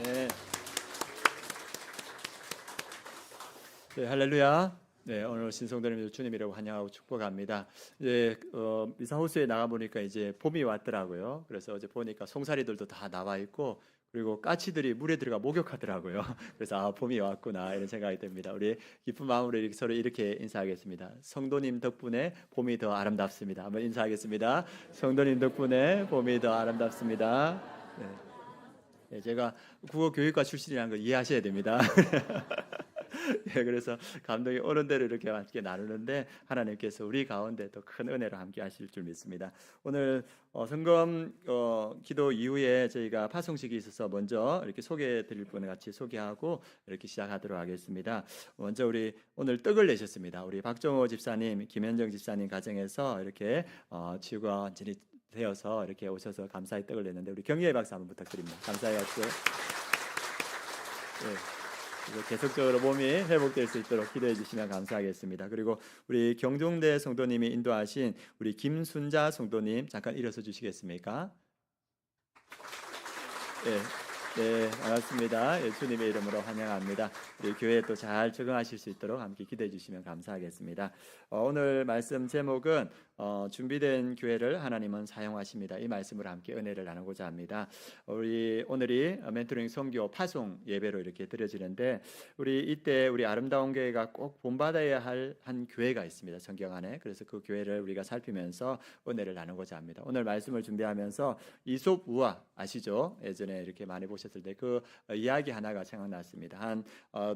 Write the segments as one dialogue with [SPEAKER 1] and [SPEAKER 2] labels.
[SPEAKER 1] 네. 네, 할렐루야. 네, 오늘 신성도님 주님이라고 환영하고 축복합니다. 이제 미사호수에 나가 보니까 이제 봄이 왔더라고요. 그래서 어제 보니까 송사리들도 다 나와 있고, 그리고 까치들이 물에 들어가 목욕하더라고요. 그래서 아, 봄이 왔구나 이런 생각이 듭니다. 우리 기쁜 마음으로 서로 이렇게 인사하겠습니다. 성도님 덕분에 봄이 더 아름답습니다. 한번 인사하겠습니다. 성도님 덕분에 봄이 더 아름답습니다. 네. 네, 제가 국어 교육과 출신이라는 걸 이해하셔야 됩니다. 예, 그래서 감동이 오는 대로 이렇게 함께 나누는데 하나님께서 우리 가운데 또 큰 은혜로 함께 하실 줄 믿습니다. 오늘 성검 기도 이후에 저희가 파송식이 있어서 먼저 이렇게 소개해 드릴 분을 같이 소개하고 이렇게 시작하도록 하겠습니다. 먼저 우리 오늘 떡을 내셨습니다. 우리 박정호 집사님, 김현정 집사님 가정에서 이렇게 치유가 완전히 되어서 이렇게 오셔서 감사의 떡을 냈는데 우리 경희애 박사 한번 부탁드립니다. 감사의 박수. 네. 계속적으로 몸이 회복될 수 있도록 기도해 주시면 감사하겠습니다. 그리고 우리 경종대 성도님이 인도하신 우리 김순자 성도님 잠깐 일어서 주시겠습니까? 네. 네, 반갑습니다. 예수님의 이름으로 환영합니다. 우리 교회에 또 잘 적응하실 수 있도록 함께 기도해 주시면 감사하겠습니다. 오늘 말씀 제목은 준비된 교회를 하나님은 사용하십니다. 이 말씀으로 함께 은혜를 나누고자 합니다. 오늘이 멘토링 선교 파송 예배로 이렇게 드려지는데 우리 이때 우리 아름다운 교회가 꼭 본받아야 할 한 교회가 있습니다. 성경 안에. 그래서 그 교회를 우리가 살피면서 은혜를 나누고자 합니다. 오늘 말씀을 준비하면서 이솝 우화 아시죠? 예전에 이렇게 많이 보셨을 때 그 이야기 하나가 생각났습니다. 한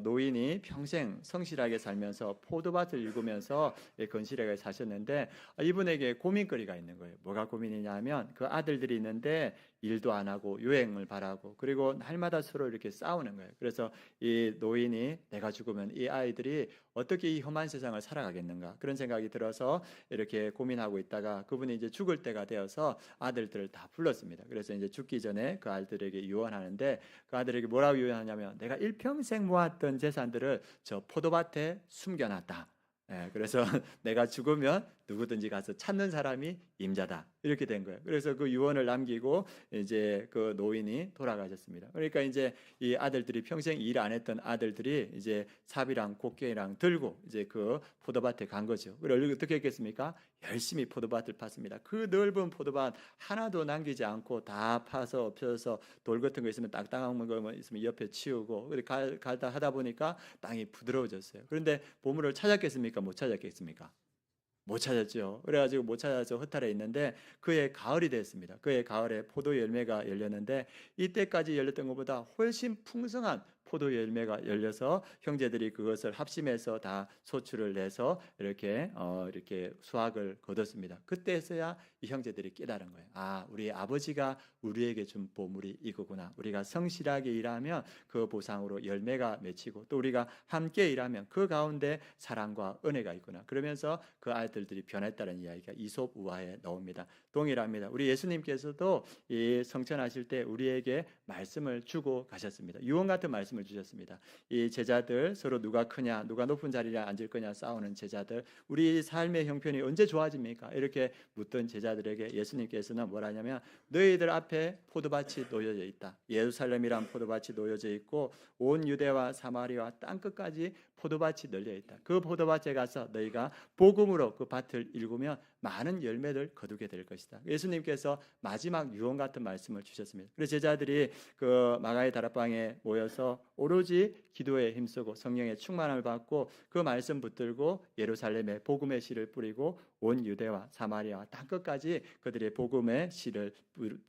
[SPEAKER 1] 노인이 평생 성실하게 살면서 포도밭을 일구면서 건실하게 사셨는데 이분에게 고민거리가 있는 거예요. 뭐가 고민이냐면 그 아들들이 있는데 일도 안 하고 유행을 바라고 그리고 날마다 서로 이렇게 싸우는 거예요. 그래서 이 노인이 내가 죽으면 이 아이들이 어떻게 이 험한 세상을 살아가겠는가 그런 생각이 들어서 이렇게 고민하고 있다가 그분이 이제 죽을 때가 되어서 아들들을 다 불렀습니다. 그래서 이제 죽기 전에 그 아들에게 유언하는데 그 아들에게 뭐라고 유언하냐면 내가 일평생 모았던 재산들을 저 포도밭에 숨겨놨다. 예, 그래서 내가 죽으면 누구든지 가서 찾는 사람이 임자다 이렇게 된 거예요. 그래서 그 유언을 남기고 이제 그 노인이 돌아가셨습니다. 그러니까 이제 이 아들들이 평생 일 안 했던 아들들이 이제 삽이랑 곡괭이랑 들고 이제 그 포도밭에 간 거죠. 그리고 어떻게 했겠습니까? 열심히 포도밭을 팠습니다. 그 넓은 포도밭 하나도 남기지 않고 다 파서 엎혀서 돌 같은 거 있으면 딱딱한 거 있으면 옆에 치우고 가다 하다 보니까 땅이 부드러워졌어요. 그런데 보물을 찾았겠습니까? 못 찾았겠습니까? 못 찾았죠. 그래가지고 못 찾아서 허탈해 있는데 그해 가을이 됐습니다. 그해 가을에 포도 열매가 열렸는데 이때까지 열렸던 것보다 훨씬 풍성한 포도 열매가 열려서 형제들이 그것을 합심해서 다 소출을 내서 이렇게 수확을 거뒀습니다. 그때서야 이 형제들이 깨달은 거예요. 아, 우리 아버지가 우리에게 준 보물이 이거구나. 우리가 성실하게 일하면 그 보상으로 열매가 맺히고 또 우리가 함께 일하면 그 가운데 사랑과 은혜가 있구나. 그러면서 그 아이들이 변했다는 이야기가 이솝 우화에 나옵니다. 동일합니다. 우리 예수님께서도 이 성천하실 때 우리에게 말씀을 주고 가셨습니다. 유언 같은 말씀을 주셨습니다. 이 제자들 서로 누가 크냐, 누가 높은 자리에 앉을 거냐 싸우는 제자들, 우리 삶의 형편이 언제 좋아집니까? 이렇게 묻던 제자들에게 예수님께서는 뭐라냐면 너희들 앞에 포도밭이 놓여져 있다. 예루살렘이란 포도밭이 놓여져 있고 온 유대와 사마리아 땅 끝까지 포도밭이 널려 있다. 그 포도밭에 가서 너희가 복음으로 그 밭을 일구면 많은 열매를 거두게 될 것이다. 예수님께서 마지막 유언 같은 말씀을 주셨습니다. 그래서 제자들이 그 마가의 다락방에 모여서 오로지 기도에 힘쓰고 성령의 충만함을 받고 그 말씀 붙들고 예루살렘에 복음의 씨를 뿌리고 온 유대와 사마리아 땅 끝까지 그들의 복음의 씨를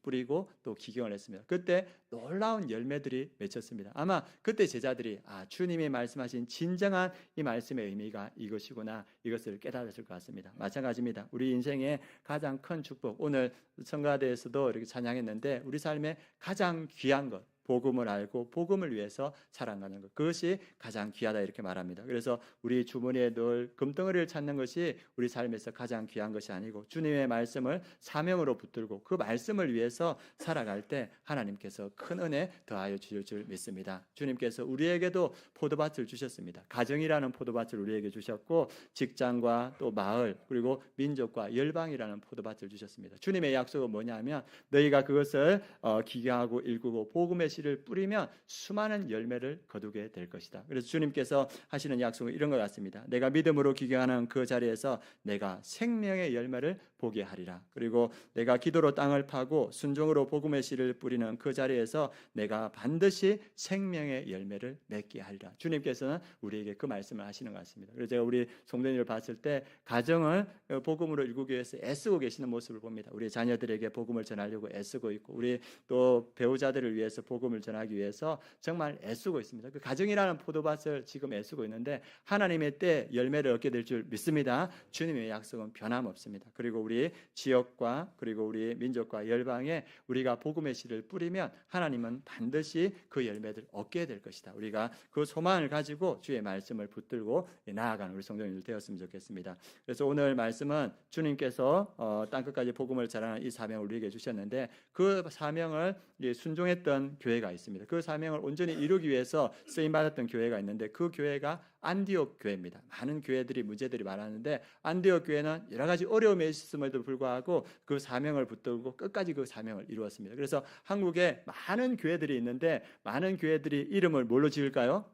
[SPEAKER 1] 뿌리고 또 기경을 했습니다. 그때 놀라운 열매들이 맺혔습니다. 아마 그때 제자들이 주님이 말씀하신 진정한 이 말씀의 의미가 이것이구나 이것을 깨달았을 것 같습니다. 마찬가지입니다. 우리 인생의 가장 큰 축복, 오늘 성가대에서도 이렇게 찬양했는데 우리 삶의 가장 귀한 것, 복음을 알고 복음을 위해서 살아가는 것, 그것이 가장 귀하다 이렇게 말합니다. 그래서 우리 주머니에 늘 금덩어리를 찾는 것이 우리 삶에서 가장 귀한 것이 아니고 주님의 말씀을 사명으로 붙들고 그 말씀을 위해서 살아갈 때 하나님께서 큰 은혜 더하여 주실 줄 믿습니다. 주님께서 우리에게도 포도밭을 주셨습니다. 가정이라는 포도밭을 우리에게 주셨고 직장과 또 마을 그리고 민족과 열방이라는 포도밭을 주셨습니다. 주님의 약속은 뭐냐면 너희가 그것을 기경하고 일구고 복음의 씨를 뿌리면 수많은 열매를 거두게 될 것이다. 그래서 주님께서 하시는 약속은 이런 것 같습니다. 내가 믿음으로 기경하는 그 자리에서 내가 생명의 열매를 보게 하리라. 그리고 내가 기도로 땅을 파고 순종으로 복음의 씨를 뿌리는 그 자리에서 내가 반드시 생명의 열매를 맺게 하리라. 주님께서는 우리에게 그 말씀을 하시는 것 같습니다. 그래서 제가 우리 성도님을 봤을 때 가정을 복음으로 일구기 위해서 애쓰고 계시는 모습을 봅니다. 우리 자녀들에게 복음을 전하려고 애쓰고 있고, 우리 또 배우자들을 위해서 복음을 전하기 위해서 정말 애쓰고 있습니다. 그 가정이라는 포도밭을 지금 애쓰고 있는데 하나님의 때 열매를 얻게 될 줄 믿습니다. 주님의 약속은 변함없습니다. 그리고 우리 지역과 그리고 우리 민족과 열방에 우리가 복음의 씨를 뿌리면 하나님은 반드시 그 열매를 얻게 될 것이다. 우리가 그 소망을 가지고 주의 말씀을 붙들고 나아가는 우리 성도님들 되었으면 좋겠습니다. 그래서 오늘 말씀은 주님께서 땅끝까지 복음을 전하는 이 사명을 우리에게 주셨는데, 그 사명을 순종했던 교회가 있습니다. 그 사명을 온전히 이루기 위해서 쓰임받았던 교회가 있는데, 그 교회가 안디옥 교회입니다. 많은 교회들이 문제들이 많았는데 안디옥 교회는 여러 가지 어려움이 있음에도 불구하고 그 사명을 붙들고 끝까지 그 사명을 이루었습니다. 그래서 한국에 많은 교회들이 있는데 많은 교회들이 이름을 뭘로 지을까요?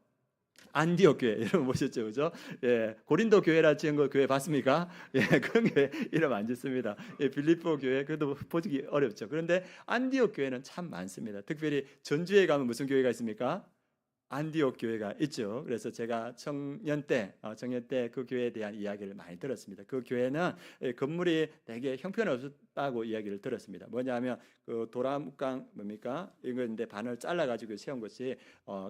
[SPEAKER 1] 안디옥 교회 이름 보셨죠, 그죠? 예, 고린도 교회라 지은 거 교회 봤습니까? 예, 그 교회 이름 안 짓습니다. 예, 빌립보 교회 그래도 보기 어렵죠. 그런데 안디옥 교회는 참 많습니다. 특별히 전주에 가면 무슨 교회가 있습니까? 안디옥 교회가 있죠. 그래서 제가 청년 때 그 교회에 대한 이야기를 많이 들었습니다. 그 교회는 건물이 되게 형편없었다고 이야기를 들었습니다. 뭐냐면 그 도람강 뭡니까? 이건데 반을 잘라가지고 세운 것이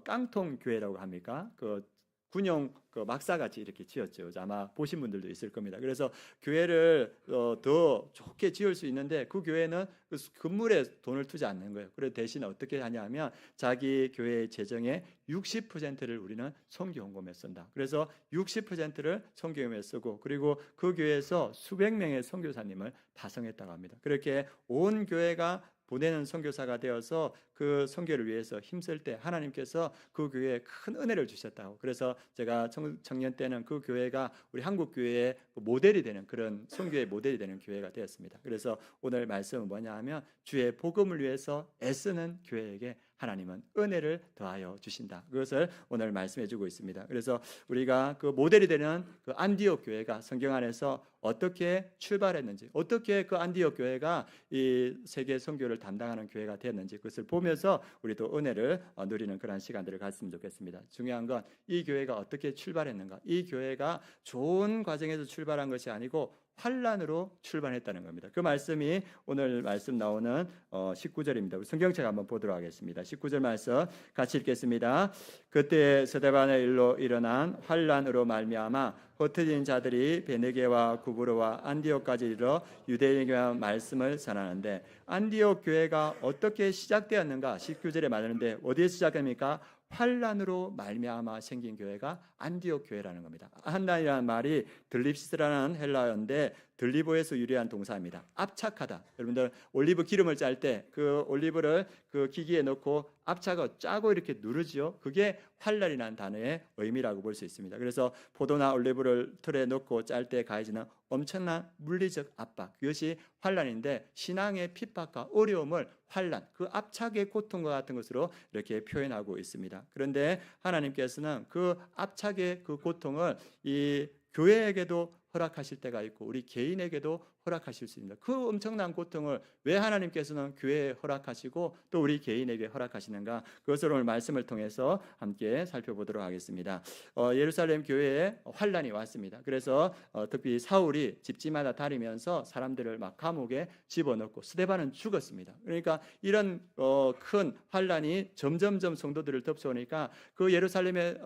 [SPEAKER 1] 깡통 교회라고 합니까? 그 군용 그 막사같이 이렇게 지었죠. 아마 보신 분들도 있을 겁니다. 그래서 교회를 더 좋게 지을 수 있는데 그 교회는 그 건물에 돈을 투지 않는 거예요. 그래서 대신 어떻게 하냐면 자기 교회의 재정의 60%를 우리는 선교 헌금에 쓴다. 그래서 60%를 선교 헌금에 쓰고, 그리고 그 교회에서 수백 명의 선교사님을 파송했다고 합니다. 그렇게 온 교회가 보내는 선교사가 되어서 그 선교를 위해서 힘쓸 때 하나님께서 그 교회에 큰 은혜를 주셨다고. 그래서 제가 청년 때는 그 교회가 우리 한국 교회의 모델이 되는, 그런 선교의 모델이 되는 교회가 되었습니다. 그래서 오늘 말씀은 뭐냐 하면 주의 복음을 위해서 애쓰는 교회에게 하나님은 은혜를 더하여 주신다. 그것을 오늘 말씀해 주고 있습니다. 그래서 우리가 그 모델이 되는 그 안디옥 교회가 성경 안에서 어떻게 출발했는지, 어떻게 그 안디옥 교회가 이 세계 선교를 담당하는 교회가 되었는지 그것을 보면서 우리도 은혜를 누리는 그런 시간들을 갖으면 좋겠습니다. 중요한 건 이 교회가 어떻게 출발했는가, 이 교회가 좋은 과정에서 출발한 것이 아니고 환란으로 출발했다는 겁니다. 그 말씀이 오늘 말씀 나오는 19절입니다. 우리 성경책 한번 보도록 하겠습니다. 19절 말씀 같이 읽겠습니다. 그때 스데반의 일로 일어난 환란으로 말미암아 흩어진 자들이 베네게와 구브로와 안디옥까지 이르러 유대인에게 말씀을 전하는데, 안디옥 교회가 어떻게 시작되었는가 19절에 말하는데 어디에 시작됩니까? 환란으로 말미암아 생긴 교회가 안디옥 교회라는 겁니다. 환란이라는 말이 들립시스라는 헬라어인데 들리보에서 유래한 동사입니다. 압착하다. 여러분들 올리브 기름을 짤 때 그 올리브를 그 기기에 넣고 압착하고 짜고 이렇게 누르죠. 그게 환란이라는 단어의 의미라고 볼 수 있습니다. 그래서 포도나 올리브를 틀에 넣고 짤 때 가해지는 엄청난 물리적 압박, 그것이 환란인데 신앙의 핍박과 어려움을 환란, 그 압착의 고통과 같은 것으로 이렇게 표현하고 있습니다. 그런데 하나님께서는 그 압착의 그 고통을 이 교회에게도 허락하실 때가 있고 우리 개인에게도 허락하실 수 있습니다. 그 엄청난 고통을 왜 하나님께서는 교회에 허락하시고 또 우리 개인에게 허락하시는가, 그것을 오늘 말씀을 통해서 함께 살펴보도록 하겠습니다. 예루살렘 교회에 환란이 왔습니다. 그래서 특히 사울이 집집마다 다니면서 사람들을 막 감옥에 집어넣고 스데반은 죽었습니다. 그러니까 이런 큰 환란이 점점점 성도들을 덮쳐오니까 그 예루살렘의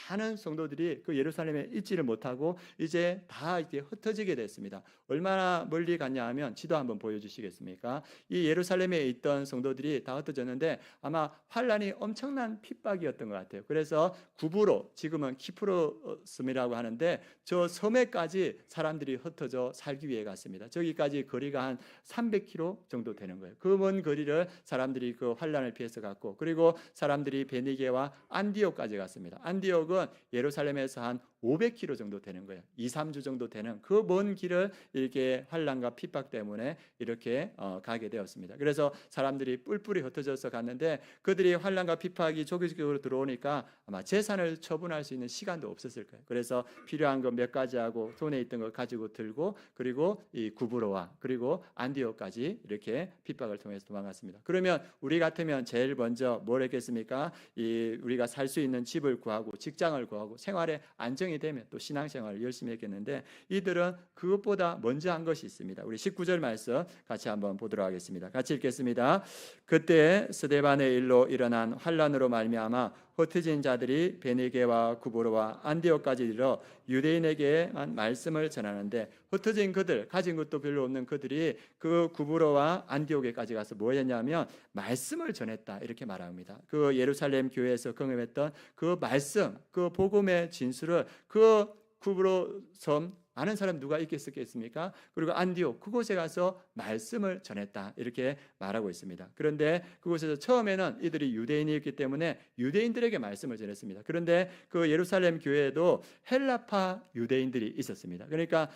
[SPEAKER 1] 많은 성도들이 그 예루살렘에 있지를 못하고 이제 다 이렇게 흩어지게 됐습니다. 얼마나 멀리 갔냐 하면 지도 한번 보여주시겠습니까? 이 예루살렘에 있던 성도들이 다 흩어졌는데 아마 환란이 엄청난 핍박이었던 것 같아요. 그래서 구브로, 지금은 키프로스이라고 하는데 저 섬에까지 사람들이 흩어져 살기 위해 갔습니다. 저기까지 거리가 한 300km 정도 되는 거예요. 그 먼 거리를 사람들이 그 환란을 피해서 갔고, 그리고 사람들이 베니게와 안디옥까지 갔습니다. 안디옥은 예루살렘에서 한 500km 정도 되는 거예요. 2, 3주 정도 되는 그 먼 길을 이렇게 환난과 핍박 때문에 이렇게 가게 되었습니다. 그래서 사람들이 뿔뿔이 흩어져서 갔는데 그들이 환난과 핍박이 조기적으로 들어오니까 아마 재산을 처분할 수 있는 시간도 없었을 거예요. 그래서 필요한 거 몇 가지 하고 손에 있던 거 가지고 들고 그리고 이 구브로와 그리고 안디옥까지 이렇게 핍박을 통해서 도망갔습니다. 그러면 우리 같으면 제일 먼저 뭘 했겠습니까? 우리가 살 수 있는 집을 구하고 직장을 구하고 생활에 안정이 되면 또 신앙생활을 열심히 했겠는데 이들은 그것보다 먼저 한 것이 있습니다. 우리 19절 말씀 같이 한번 보도록 하겠습니다. 같이 읽겠습니다. 그때 스데반의 일로 일어난 환란으로 말미암아 흩어진 자들이 베니게와 구브로와 안디옥까지 이르러 유대인에게만 말씀을 전하는데 흩어진 그들, 가진 것도 별로 없는 그들이 그 구브로와 안디옥에까지 가서 뭐 했냐면 말씀을 전했다 이렇게 말합니다. 그 예루살렘 교회에서 경험했던 그 말씀, 그 복음의 진수를 그 구브로 섬 아는 사람 누가 있겠습니까? 그리고 안디옥 그곳에 가서 말씀을 전했다 이렇게 말하고 있습니다. 그런데 그곳에서 처음에는 이들이 유대인이었기 때문에 유대인들에게 말씀을 전했습니다. 그런데 그 예루살렘 교회에도 헬라파 유대인들이 있었습니다. 그러니까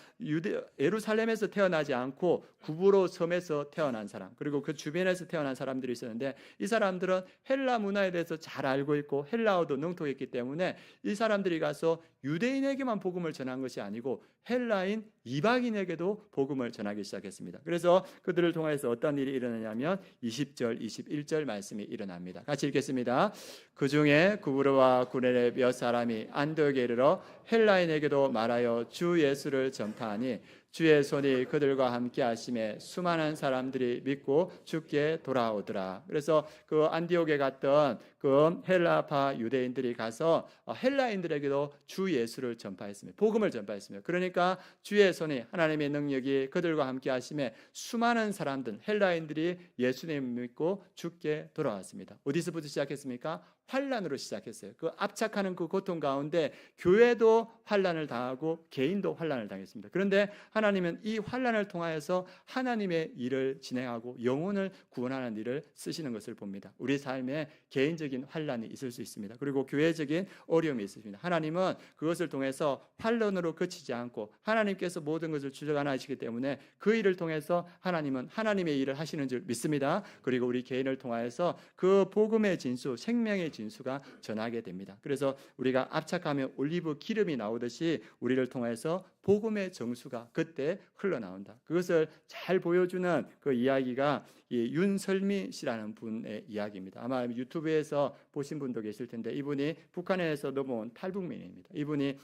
[SPEAKER 1] 예루살렘에서 태어나지 않고 구브로 섬에서 태어난 사람 그리고 그 주변에서 태어난 사람들이 있었는데 이 사람들은 헬라 문화에 대해서 잘 알고 있고 헬라어도 능통했기 때문에 이 사람들이 가서 유대인에게만 복음을 전한 것이 아니고 헬라인 이방인에게도 복음을 전하기 시작했습니다. 그래서 그들을 통해서 어떤 일이 일어나냐면 20절, 21절 말씀이 일어납니다. 같이 읽겠습니다. 그 중에 구브로와 구레네 몇 사람이 안디옥에 이르러 헬라인에게도 말하여 주 예수를 전파하니 주의 손이 그들과 함께 하심에 수많은 사람들이 믿고 주께 돌아오더라. 그래서 그 안디옥에 갔던 그 헬라파 유대인들이 가서 헬라인들에게도 주 예수를 전파했습니다. 복음을 전파했습니다. 그러니까 주의 손이 하나님의 능력이 그들과 함께 하심에 수많은 사람들 헬라인들이 예수님을 믿고 주께 돌아왔습니다. 어디서부터 시작했습니까? 환란으로 시작했어요. 그 압착하는 그 고통 가운데 교회도 환란을 당하고 개인도 환란을 당했습니다. 그런데 하나님은 이 환란을 통하여서 하나님의 일을 진행하고 영혼을 구원하는 일을 쓰시는 것을 봅니다. 우리 삶에 개인적인 환란이 있을 수 있습니다. 그리고 교회적인 어려움이 있습니다. 하나님은 그것을 통해서 환란으로 그치지 않고 하나님께서 모든 것을 주관하시기 때문에 그 일을 통해서 하나님은 하나님의 일을 하시는 줄 믿습니다. 그리고 우리 개인을 통하여서 그 복음의 진수, 생명의 진수가 전하게 됩니다. 그래서 우리가 압착하면 올리브 기름이 나오듯이 우리를 통해서 복음의 정수가 그때 흘러나온다. 그것을 잘 보여주는 그 이야기가 이 윤설미 씨라는 분의 이야기입니다. 아마 유튜브에서 보신 분도 계실 텐데 이분이 북한에서 넘어온 탈북민입니다. 이분이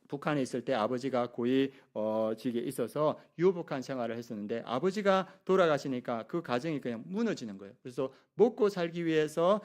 [SPEAKER 1] 북한에 있을 때 아버지가 고위직에 있어서 유복한 생활을 했었는데 아버지가 돌아가시니까 그 가정이 그냥 무너지는 거예요. 그래서 먹고 살기 위해서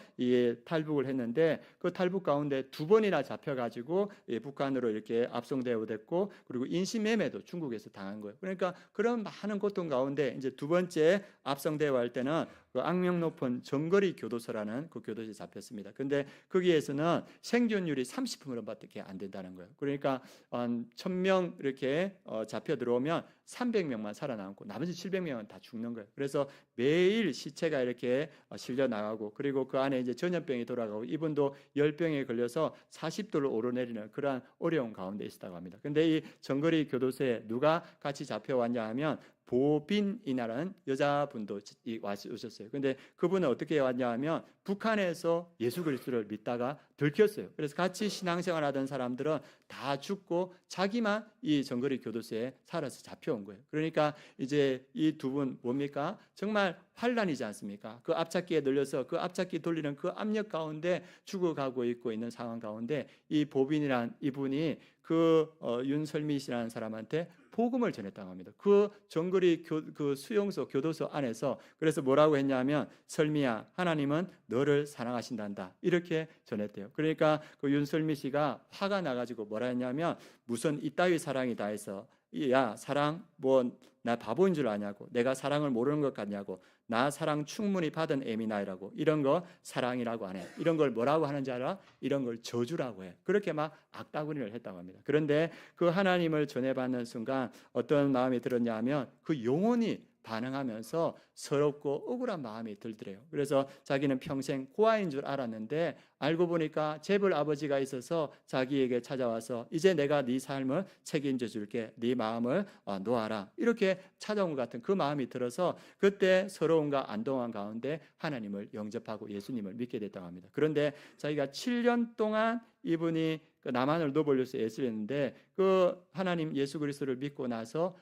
[SPEAKER 1] 탈북을 했는데 그 탈북 가운데 2번이나 잡혀가지고 북한으로 이렇게 압송되어 됐고 그리고 인신매매도 중국에서 당한 거예요. 그러니까 그런 많은 고통 가운데 이제 2번째 압송되어 할 때는 그 악명 높은 정거리 교도소라는 그 교도소에 잡혔습니다. 근데 거기에서는 생존율이 30%밖에 안 된다는 거예요. 그러니까 한 1000명 이렇게 잡혀 들어오면 300명만 살아남고 나머지 700명은 다 죽는 거예요. 그래서 매일 시체가 이렇게 실려 나가고 그리고 그 안에 이제 전염병이 돌아가고 이분도 열병에 걸려서 40도를 오르내리는 그러한 어려운 가운데 있었다고 합니다. 근데 이 정거리 교도소에 누가 같이 잡혀왔냐 하면 보빈이라는 여자분도 오셨어요. 근데 그분은 어떻게 왔냐 하면 북한에서 예수 그리스도를 믿다가 들켰어요. 그래서 같이 신앙생활 하던 사람들은 다 죽고 자기만 이 정거리 교도소에 살아서 잡혀온 거예요. 그러니까 이제 이 2분 뭡니까? 정말 환란이지 않습니까? 그 앞잡기에 늘려서 그 앞잡기 돌리는 그 압력 가운데 죽어가고 있는 상황 가운데 이 보빈이란 이분이 그 윤설미 씨라는 사람한테 복음을 전했다고 합니다. 그 정거리 그 수용소 교도소 안에서 그래서 뭐라고 했냐면 설미야 하나님은 너를 사랑하신단다 이렇게 전했대요. 그러니까 그 윤설미 씨가 화가 나가지고 뭐라 했냐면 무슨 이따위 사랑이다 해서 야 사랑 뭐 나 바보인 줄 아냐고 내가 사랑을 모르는 것 같냐고 나 사랑 충분히 받은 애미나이라고 이런 거 사랑이라고 안 해. 이런 걸 뭐라고 하는지 알아? 이런 걸 저주라고 해. 그렇게 막 악다구니를 했다고 합니다. 그런데 그 하나님을 전해받는 순간 어떤 마음이 들었냐 하면 그 영혼이 반응하면서 서럽고 억울한 마음이 들더래요. 그래서 자기는 평생 고아인 줄 알았는데 알고 보니까 재벌 아버지가 있어서 자기에게 찾아와서 이제 내가 네 삶을 책임져 줄게, 네 마음을 놓아라, 이렇게 찾아온 것 같은 그 마음이 들어서 그때 서러움과 안도감 가운데 하나님을 영접하고 예수님을 믿게 됐다고 합니다. 그런데 자기가 7년 동안 이분이 그 남한을 노벌려서 애쓰려 했는데 그 하나님 예수 그리스도를 믿고 나서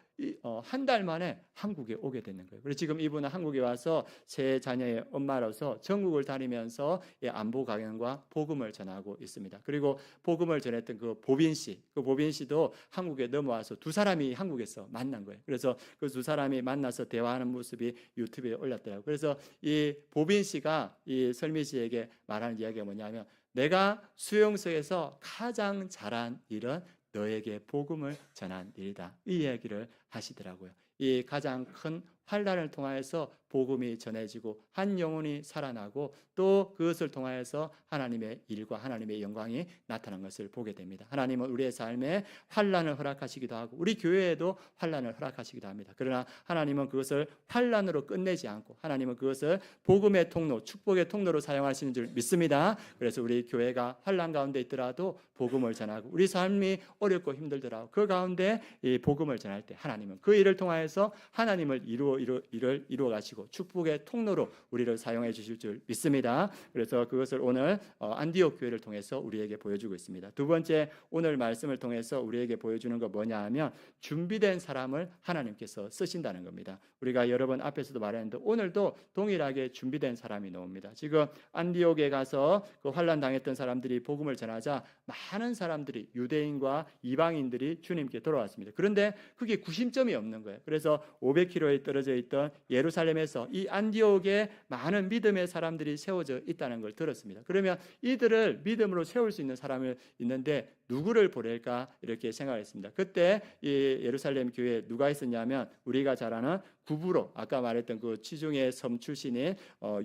[SPEAKER 1] 한 달 만에 한국에 오게 되는 거예요. 그래서 지금 이분은 한국에 와서 세 자녀의 엄마로서 전국을 다니면서 안보 강연과 복음을 전하고 있습니다. 그리고 복음을 전했던 그 보빈 씨도 한국에 넘어와서 두 사람이 한국에서 만난 거예요. 그래서 그 두 사람이 만나서 대화하는 모습이 유튜브에 올렸더라고요. 그래서 이 보빈 씨가 이 설미 씨에게 말하는 이야기가 뭐냐면, 내가 수용소에서 가장 잘한 일은 너에게 복음을 전한 일이다, 이 이야기를 하시더라고요. 이 가장 큰 환난을 통하여서 복음이 전해지고 한 영혼이 살아나고 또 그것을 통하여서 하나님의 일과 하나님의 영광이 나타난 것을 보게 됩니다. 하나님은 우리의 삶에 환난을 허락하시기도 하고 우리 교회에도 환난을 허락하시기도 합니다. 그러나 하나님은 그것을 환난으로 끝내지 않고 하나님은 그것을 복음의 통로, 축복의 통로로 사용하시는 줄 믿습니다. 그래서 우리 교회가 환난 가운데 있더라도 복음을 전하고 우리 삶이 어렵고 힘들더라도 그 가운데 이 복음을 전할 때 하나님은 그 일을 통하여서 하나님을 이루어 가시고 축복의 통로로 우리를 사용해 주실 줄 믿습니다. 그래서 그것을 오늘 안디옥 교회를 통해서 우리에게 보여주고 있습니다. 두 번째, 오늘 말씀을 통해서 우리에게 보여주는 거 뭐냐 하면 준비된 사람을 하나님께서 쓰신다는 겁니다. 우리가 여러 번 앞에서도 말했는데 오늘도 동일하게 준비된 사람이 나옵니다. 지금 안디옥에 가서 그 환난 당했던 사람들이 복음을 전하자 많은 사람들이, 유대인과 이방인들이 주님께 돌아왔습니다. 그런데 그게 구심점이 없는 거예요. 그래서 500km에 떨어져 있던 예루살렘에서 이 안디옥에 많은 믿음의 사람들이 세워져 있다는 걸 들었습니다. 그러면 이들을 믿음으로 세울 수 있는 사람을 있는데 누구를 보낼까 이렇게 생각했습니다. 그때 이 예루살렘 교회에 누가 있었냐면 우리가 잘 아는 구브로, 아까 말했던 그 지중해 섬 출신인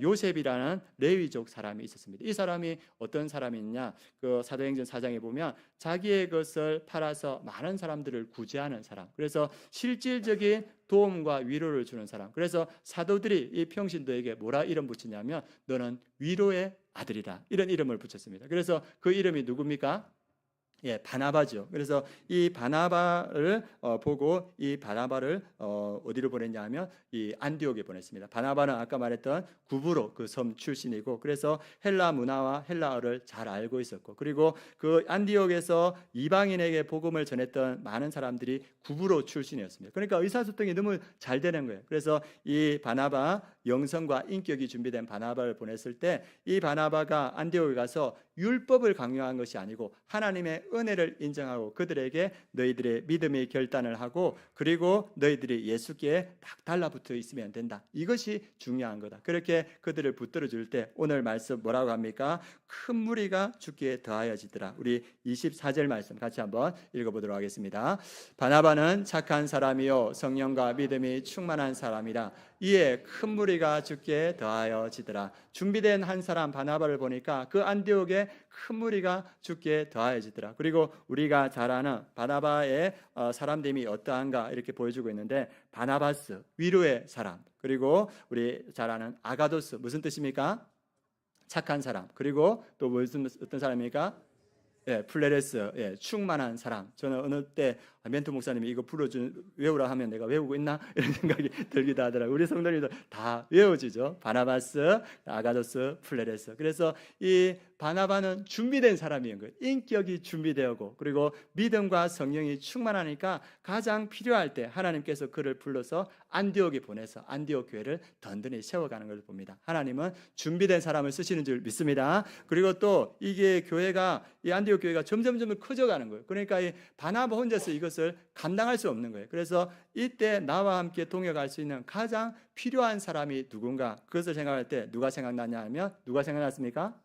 [SPEAKER 1] 요셉이라는 레위족 사람이 있었습니다. 이 사람이 어떤 사람이냐, 그 사도행전 4장에 보면 자기의 것을 팔아서 많은 사람들을 구제하는 사람, 그래서 실질적인 도움과 위로를 주는 사람. 그래서 사도들이 이 평신도에게 뭐라 이름 붙이냐면 너는 위로의 아들이다, 이런 이름을 붙였습니다. 그래서 그 이름이 누굽니까? 바나바죠. 그래서 이 바나바를 보고 이 바나바를 어디로 보냈냐 하면 이 안디옥에 보냈습니다. 바나바는 아까 말했던 구브로 그 섬 출신이고 그래서 헬라 문화와 헬라어를 잘 알고 있었고 그리고 그 안디옥에서 이방인에게 복음을 전했던 많은 사람들이 구브로 출신이었습니다. 그러니까 의사소통이 너무 잘 되는 거예요. 그래서 이 바나바, 영성과 인격이 준비된 바나바를 보냈을 때 이 바나바가 안디옥에 가서 율법을 강요한 것이 아니고 하나님의 은혜를 인정하고 그들에게 너희들의 믿음의 결단을 하고 그리고 너희들이 예수께 딱 달라붙어 있으면 된다, 이것이 중요한 거다. 그렇게 그들을 붙들어 줄 때 오늘 말씀 뭐라고 합니까? 큰 무리가 주께 더하여지더라. 우리 24절 말씀 같이 한번 읽어보도록 하겠습니다. 바나바는 착한 사람이요 성령과 믿음이 충만한 사람이라. 이에 큰 무리가 주께 더하여지더라. 준비된 한 사람 바나바를 보니까 그 안디옥에 큰 무리가 주께 더하여지더라. 그리고 우리가 잘 아는 바나바의 사람됨이 어떠한가 이렇게 보여주고 있는데, 바나바스 위로의 사람, 그리고 우리 잘 아는 아가도스 무슨 뜻입니까? 착한 사람. 그리고 또 무슨 어떤 사람입니까? 플레레스, 충만한 사람. 저는 어느 때 멘토 목사님이 이거 외우라 하면 내가 외우고 있나? 이런 생각이 들기도 하더라고요. 우리 성도님들 다 외워지죠. 바나바스, 아가도스, 플레레스. 그래서 이 바나바는 준비된 사람인 거예요. 인격이 준비되고 그리고 믿음과 성령이 충만하니까 가장 필요할 때 하나님께서 그를 불러서 안디옥에 보내서 안디옥 교회를 든든히 세워가는 걸 봅니다. 하나님은 준비된 사람을 쓰시는 줄 믿습니다. 그리고 또 이게 교회가, 이 안디옥 교회가 점점 커져가는 거예요. 그러니까 이 바나바 혼자서 이것을 감당할 수 없는 거예요. 그래서 이때 나와 함께 동역할 수 있는 가장 필요한 사람이 누군가, 그것을 생각할 때 누가 생각나냐 하면 누가 생각났습니까?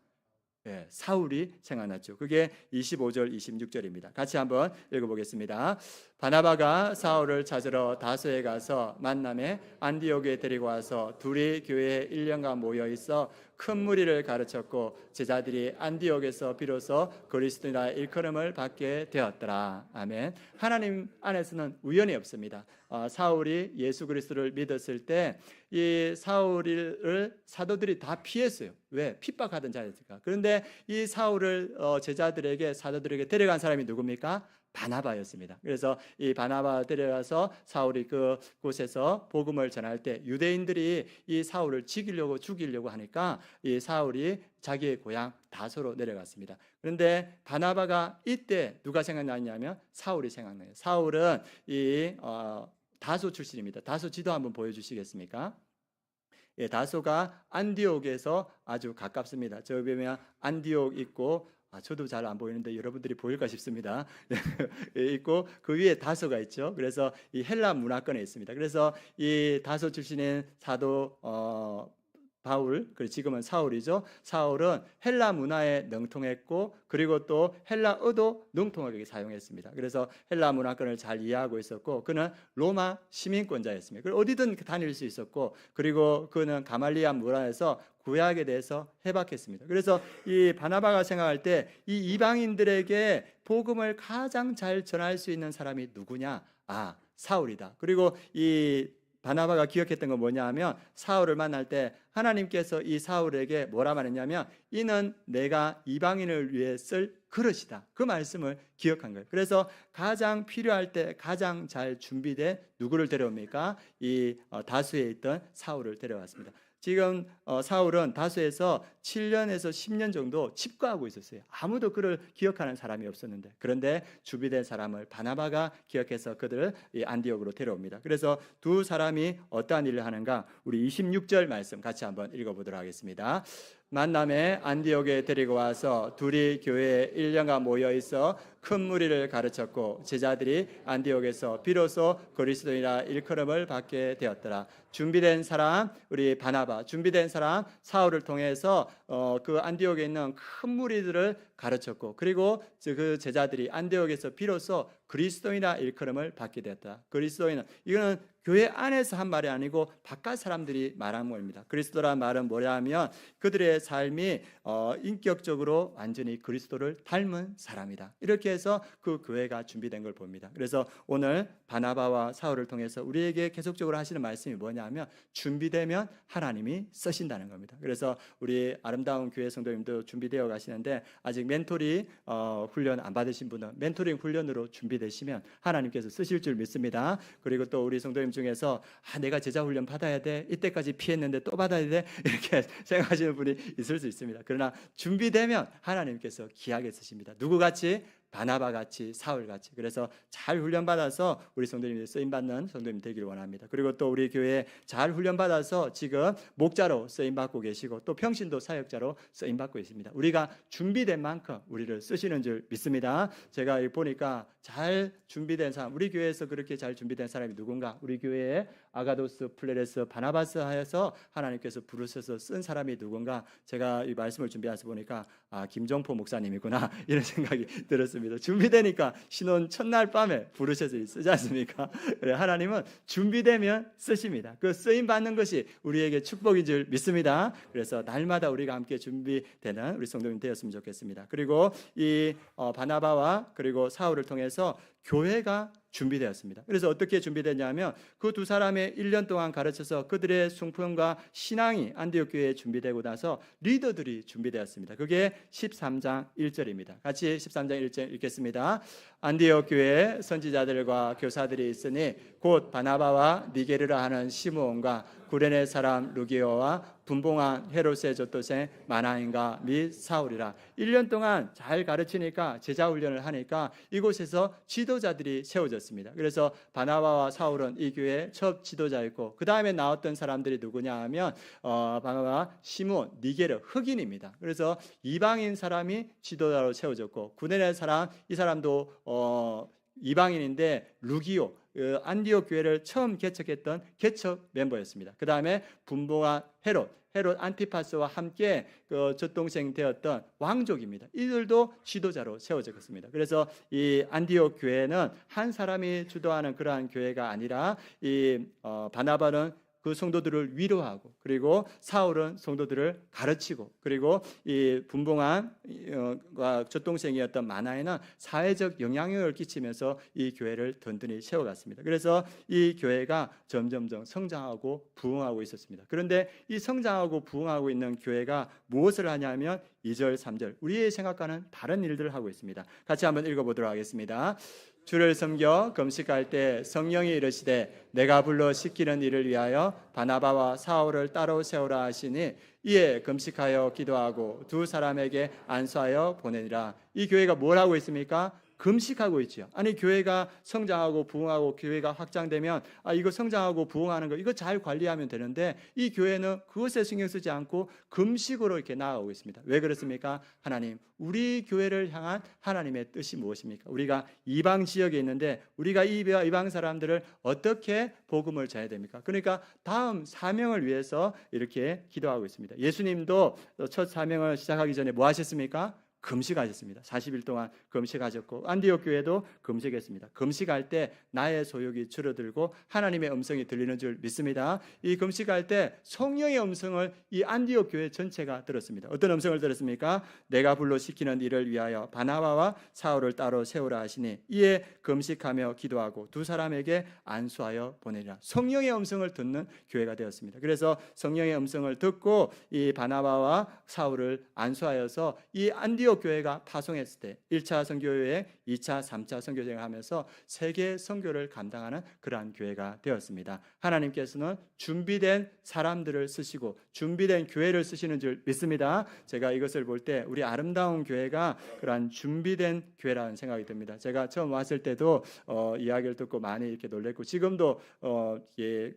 [SPEAKER 1] 사울이 생각났죠. 그게 25절 26절입니다. 같이 한번 읽어보겠습니다. 바나바가 사울을 찾으러 다소에 가서 만남에 안디옥에 데리고 와서 둘이 교회에 1년간 모여 있어 큰 무리를 가르쳤고 제자들이 안디옥에서 비로소 그리스도라 일컬음을 받게 되었더라. 아멘. 하나님 안에서는 우연이 없습니다. 사울이 예수 그리스도를 믿었을 때 이 사울을 사도들이 다 피했어요. 왜? 핍박하던 자였으니까. 그런데 이 사울을 제자들에게 사도들에게 데려간 사람이 누굽니까? 바나바였습니다. 그래서 이 바나바 데려가서 사울이 그곳에서 복음을 전할 때 유대인들이 이 사울을 죽이려고 하니까 이 사울이 자기의 고향 다소로 내려갔습니다. 그런데 바나바가 이때 누가 생각나냐면 사울이 생각나요. 사울은 이 다소 출신입니다. 다소 지도 한번 보여주시겠습니까? 예, 다소가 안디옥에서 아주 가깝습니다. 저 보면 안디옥 있고 저도 잘 안 보이는데 여러분들이 보일까 싶습니다. 있고 그 위에 다소가 있죠. 그래서 이 헬라 문화권에 있습니다. 그래서 이 다소 출신인 사도 바울, 그리고 지금은 사울이죠. 사울은 헬라 문화에 능통했고 그리고 또 헬라어도 능통하게 사용했습니다. 그래서 헬라 문화권을 잘 이해하고 있었고 그는 로마 시민권자였습니다. 그리고 어디든 다닐 수 있었고 그리고 그는 가말리안 문화에서 구약에 대해서 해박했습니다. 그래서 이 바나바가 생각할 때 이 이방인들에게 복음을 가장 잘 전할 수 있는 사람이 누구냐? 사울이다. 그리고 이 바나바가 기억했던 건 뭐냐 하면 사울을 만날 때 하나님께서 이 사울에게 뭐라 말했냐면 이는 내가 이방인을 위해 쓸 그릇이다. 그 말씀을 기억한 거예요. 그래서 가장 필요할 때 가장 잘 준비된 누구를 데려옵니까? 이 다수에 있던 사울을 데려왔습니다. 지금 사울은 다소에서 7년에서 10년 정도 칩거하고 있었어요. 아무도 그를 기억하는 사람이 없었는데 그런데 준비된 사람을 바나바가 기억해서 그들을 안디옥으로 데려옵니다. 그래서 두 사람이 어떠한 일을 하는가? 우리 26절 말씀 같이 한번 읽어보도록 하겠습니다. 만남에 안디옥에 데리고 와서 둘이 교회에 1년간 모여 있어 큰 무리를 가르쳤고 제자들이 안디옥에서 비로소 그리스도이라 일컬음을 받게 되었더라. 준비된 사람 우리 바나바, 준비된 사람 사울을 통해서 그 안디옥에 있는 큰 무리들을 가르쳤고 그리고 그 제자들이 안디옥에서 비로소 그리스도이나 일컬음을 받게 되었다. 그리스도인은 이거는 교회 안에서 한 말이 아니고 바깥 사람들이 말한 말입니다. 그리스도란 말은 뭐냐 하면 그들의 삶이 인격적으로 완전히 그리스도를 닮은 사람이다. 이렇게 해서 그 교회가 준비된 걸 봅니다. 그래서 오늘 바나바와 사울을 통해서 우리에게 계속적으로 하시는 말씀이 뭐냐 하면 준비되면 하나님이 쓰신다는 겁니다. 그래서 우리 아름다운 교회 성도님도 준비되어 가시는데 아직 멘토링 훈련 안 받으신 분은 멘토링 훈련으로 준비되시면 하나님께서 쓰실 줄 믿습니다. 그리고 또 우리 성도님 중에서 내가 제자 훈련 받아야 돼, 이때까지 피했는데 또 받아야 돼, 이렇게 생각하시는 분이 있을 수 있습니다. 그러나 준비되면 하나님께서 귀하게 쓰십니다. 누구같이? 바나바같이, 사울같이. 그래서 잘 훈련받아서 우리 성도님들이 쓰임받는 성도님 되기를 원합니다. 그리고 또 우리 교회에 잘 훈련받아서 지금 목자로 쓰임받고 계시고 또 평신도 사역자로 쓰임받고 있습니다. 우리가 준비된 만큼 우리를 쓰시는 줄 믿습니다. 제가 보니까 잘 준비된 사람, 우리 교회에서 그렇게 잘 준비된 사람이 누군가? 우리 교회에 아가도스, 플레레스, 바나바스 하여서 하나님께서 부르셔서 쓴 사람이 누군가? 제가 이 말씀을 준비해서 보니까 김종포 목사님이구나 이런 생각이 들었습니다. 준비되니까 신혼 첫날 밤에 부르셔서 쓰지 않습니까? 그래, 하나님은 준비되면 쓰십니다. 그 쓰임 받는 것이 우리에게 축복인 줄 믿습니다. 그래서 날마다 우리가 함께 준비되는 우리 성도님 되었으면 좋겠습니다. 그리고 이 바나바와 그리고 사울을 통해서 교회가 준비되었습니다. 그래서 어떻게 준비되냐면 그 두 사람의 1년 동안 가르쳐서 그들의 순풍과 신앙이 안디옥 교회에 준비되고 나서 리더들이 준비되었습니다. 그게 13장 1절입니다. 같이 13장 1절 읽겠습니다. 안디옥 교회에 선지자들과 교사들이 있으니 곧 바나바와 니게르라 하는 시므온과 구레네 사람 루기오와 분봉한 헤롯의 젖도생 마나인과 및 사울이라. 1년 동안 잘 가르치니까 제자 훈련을 하니까 이곳에서 지도자들이 세워졌습니다. 그래서 바나바와 사울은 이 교회의 첫 지도자였고 그 다음에 나왔던 사람들이 누구냐 하면 바나바, 시므온, 니게르, 흑인입니다. 그래서 이방인 사람이 지도자로 세워졌고 구레네 사람, 이 사람도 이방인인데 루기오, 안디옥 교회를 처음 개척했던 개척 멤버였습니다. 그 다음에 분봉아 헤롯 안티파스와 함께 그 젖동생 되었던 왕족입니다. 이들도 지도자로 세워졌습니다. 그래서 이 안디옥 교회는 한 사람이 주도하는 그러한 교회가 아니라 이 바나바는 그 성도들을 위로하고, 그리고 사울은 성도들을 가르치고, 그리고 이 분봉왕과 젖동생이었던 마나에는 사회적 영향력을 끼치면서 이 교회를 든든히 세워갔습니다. 그래서 이 교회가 점점점 성장하고 부흥하고 있었습니다. 그런데 이 성장하고 부흥하고 있는 교회가 무엇을 하냐면 2절 3절 우리의 생각과는 다른 일들을 하고 있습니다. 같이 한번 읽어보도록 하겠습니다. 주를 섬겨 금식할 때 성령이 이르시되 내가 불러 시키는 일을 위하여 바나바와 사울을 따로 세우라 하시니 이에 금식하여 기도하고 두 사람에게 안수하여 보내니라. 이 교회가 뭘 하고 있습니까? 금식하고 있죠. 아니, 교회가 성장하고 부흥하고 교회가 확장되면 이거 성장하고 부흥하는 거 이거 잘 관리하면 되는데, 이 교회는 그것에 신경 쓰지 않고 금식으로 이렇게 나아가고 있습니다. 왜 그렇습니까? 하나님, 우리 교회를 향한 하나님의 뜻이 무엇입니까? 우리가 이방 지역에 있는데 우리가 이방 사람들을 어떻게 복음을 전해야 됩니까? 그러니까 다음 사명을 위해서 이렇게 기도하고 있습니다. 예수님도 첫 사명을 시작하기 전에 뭐 하셨습니까? 금식하셨습니다. 40일 동안 금식하셨고, 안디옥 교회도 금식했습니다. 금식할 때 나의 소욕이 줄어들고 하나님의 음성이 들리는 줄 믿습니다. 이 금식할 때 성령의 음성을 이 안디옥 교회 전체가 들었습니다. 어떤 음성을 들었습니까? 내가 불러 시키는 일을 위하여 바나바와 사울을 따로 세우라 하시니 이에 금식하며 기도하고 두 사람에게 안수하여 보내리라. 성령의 음성을 듣는 교회가 되었습니다. 그래서 성령의 음성을 듣고 이 바나바와 사울을 안수하여서 이 안디옥 교회가 파송했을 때 1차 선교여행, 2차, 3차 선교여행을 하면서 세계 선교를 감당하는 그러한 교회가 되었습니다. 하나님께서는 준비된 사람들을 쓰시고 준비된 교회를 쓰시는 줄 믿습니다. 제가 이것을 볼 때 우리 아름다운 교회가 그러한 준비된 교회라는 생각이 듭니다. 제가 처음 왔을 때도 이야기를 듣고 많이 이렇게 놀랬고, 지금도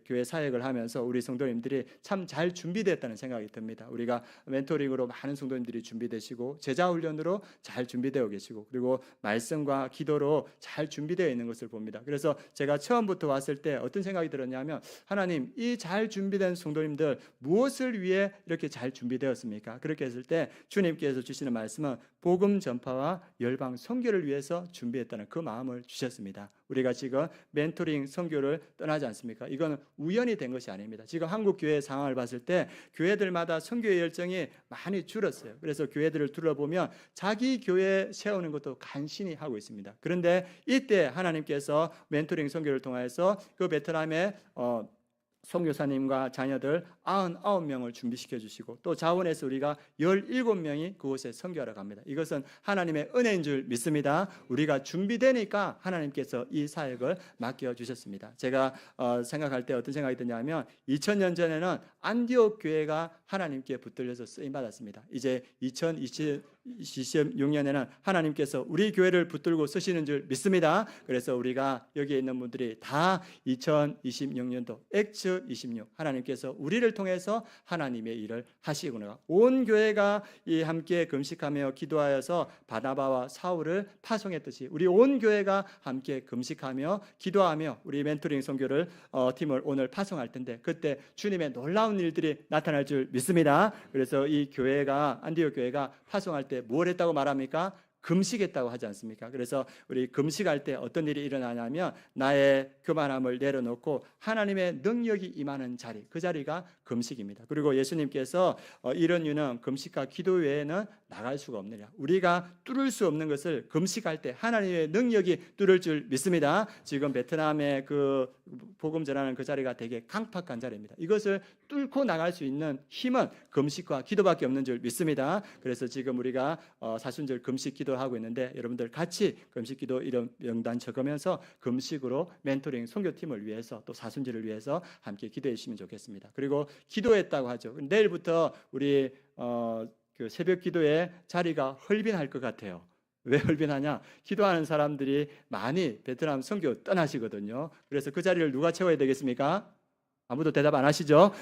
[SPEAKER 1] 교회 사역을 하면서 우리 성도님들이 참 잘 준비됐다는 생각이 듭니다. 우리가 멘토링으로 많은 성도님들이 준비되시고 제자 훈련으로 잘 준비되어 계시고, 그리고 말씀과 기도로 잘 준비되어 있는 것을 봅니다. 그래서 제가 처음부터 왔을 때 어떤 생각이 들었냐면, 하나님, 이 잘 준비된 성도님들 무엇을 위해 이렇게 잘 준비되었습니까? 그렇게 했을 때 주님께서 주시는 말씀은 복음 전파와 열방 선교를 위해서 준비했다는 그 마음을 주셨습니다. 우리가 지금 멘토링 선교를 떠나지 않습니까? 이건 우연히 된 것이 아닙니다. 지금 한국 교회 상황을 봤을 때 교회들마다 선교의 열정이 많이 줄었어요. 그래서 교회들을 둘러보면 자기 교회 세우는 것도 간신히 하고 있습니다. 그런데 이때 하나님께서 멘토링 선교를 통해서 그 베트남의 선교사님과 자녀들 99명을 준비시켜 주시고, 또 자원에서 우리가 17명이 그곳에 선교하러 갑니다. 이것은 하나님의 은혜인 줄 믿습니다. 우리가 준비되니까 하나님께서 이 사역을 맡겨 주셨습니다. 제가 생각할 때 어떤 생각이 드냐면, 2000년 전에는 안디옥 교회가 하나님께 붙들려서 쓰임 받았습니다. 이제 2026년에는 하나님께서 우리 교회를 붙들고 쓰시는 줄 믿습니다. 그래서 우리가 여기에 있는 분들이 다 2026년도 엑스 26 하나님께서 우리를 통해서 하나님의 일을 하시구나. 온 교회가 함께 금식하며 기도하여서 바나바와 사울을 파송했듯이 우리 온 교회가 함께 금식하며 기도하며 우리 멘토링 선교를 팀을 오늘 파송할 텐데, 그때 주님의 놀라운 일들이 나타날 줄 믿습니다. 그래서 이 교회가, 안디옥 교회가 파송할 때 뭘 했다고 말합니까? 금식했다고 하지 않습니까? 그래서 우리 금식할 때 어떤 일이 일어나냐면, 나의 교만함을 내려놓고 하나님의 능력이 임하는 자리, 그 자리가 금식입니다. 그리고 예수님께서 이런 유는 금식과 기도 외에는 나갈 수가 없느냐, 우리가 뚫을 수 없는 것을 금식할 때 하나님의 능력이 뚫을 줄 믿습니다. 지금 베트남의 그 복음 전하는 그 자리가 되게 강팍한 자리입니다. 이것을 뚫고 나갈 수 있는 힘은 금식과 기도밖에 없는 줄 믿습니다. 그래서 지금 우리가 사순절 금식 기도하고 있는데, 여러분들 같이 금식 기도 이런 명단 적으면서 금식으로 멘토링 선교팀을 위해서 또 사순절을 위해서 함께 기도해 주시면 좋겠습니다. 그리고 기도했다고 하죠. 내일부터 우리 그 새벽 기도의 자리가 헐빈할 것 같아요. 왜 헐빈하냐? 기도하는 사람들이 많이 베트남 선교 떠나시거든요. 그래서 그 자리를 누가 채워야 되겠습니까? 아무도 대답 안 하시죠?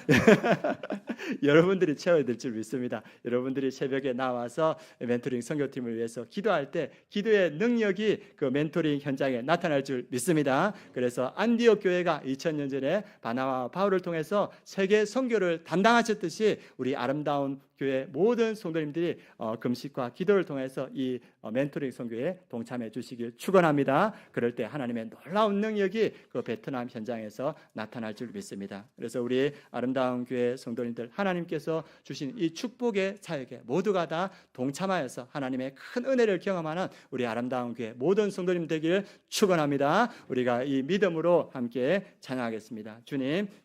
[SPEAKER 1] 여러분들이 채워야 될 줄 믿습니다. 여러분들이 새벽에 나와서 멘토링 선교팀을 위해서 기도할 때 기도의 능력이 그 멘토링 현장에 나타날 줄 믿습니다. 그래서 안디옥 교회가 2000년 전에 바나바와 바울을 통해서 세계 선교를 담당하셨듯이 우리 아름다운 교회 모든 성도님들이 금식과 기도를 통해서 이 멘토링 선교에 동참해 주시길 축원합니다. 그럴 때 하나님의 놀라운 능력이 그 베트남 현장에서 나타날 줄 믿습니다. 그래서 우리 아름다운 교회 성도님들 하나님께서 주신 이 축복의 사역에 모두가 다 동참하여서 하나님의 큰 은혜를 경험하는 우리 아름다운 교회 모든 성도님 되기를 축원합니다. 우리가 이 믿음으로 함께 찬양하겠습니다.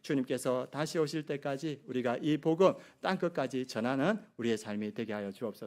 [SPEAKER 1] 주님께서 다시 오실 때까지 우리가 이 복음 땅끝까지 전하는 우리의 삶이 되게 하여 주옵소서.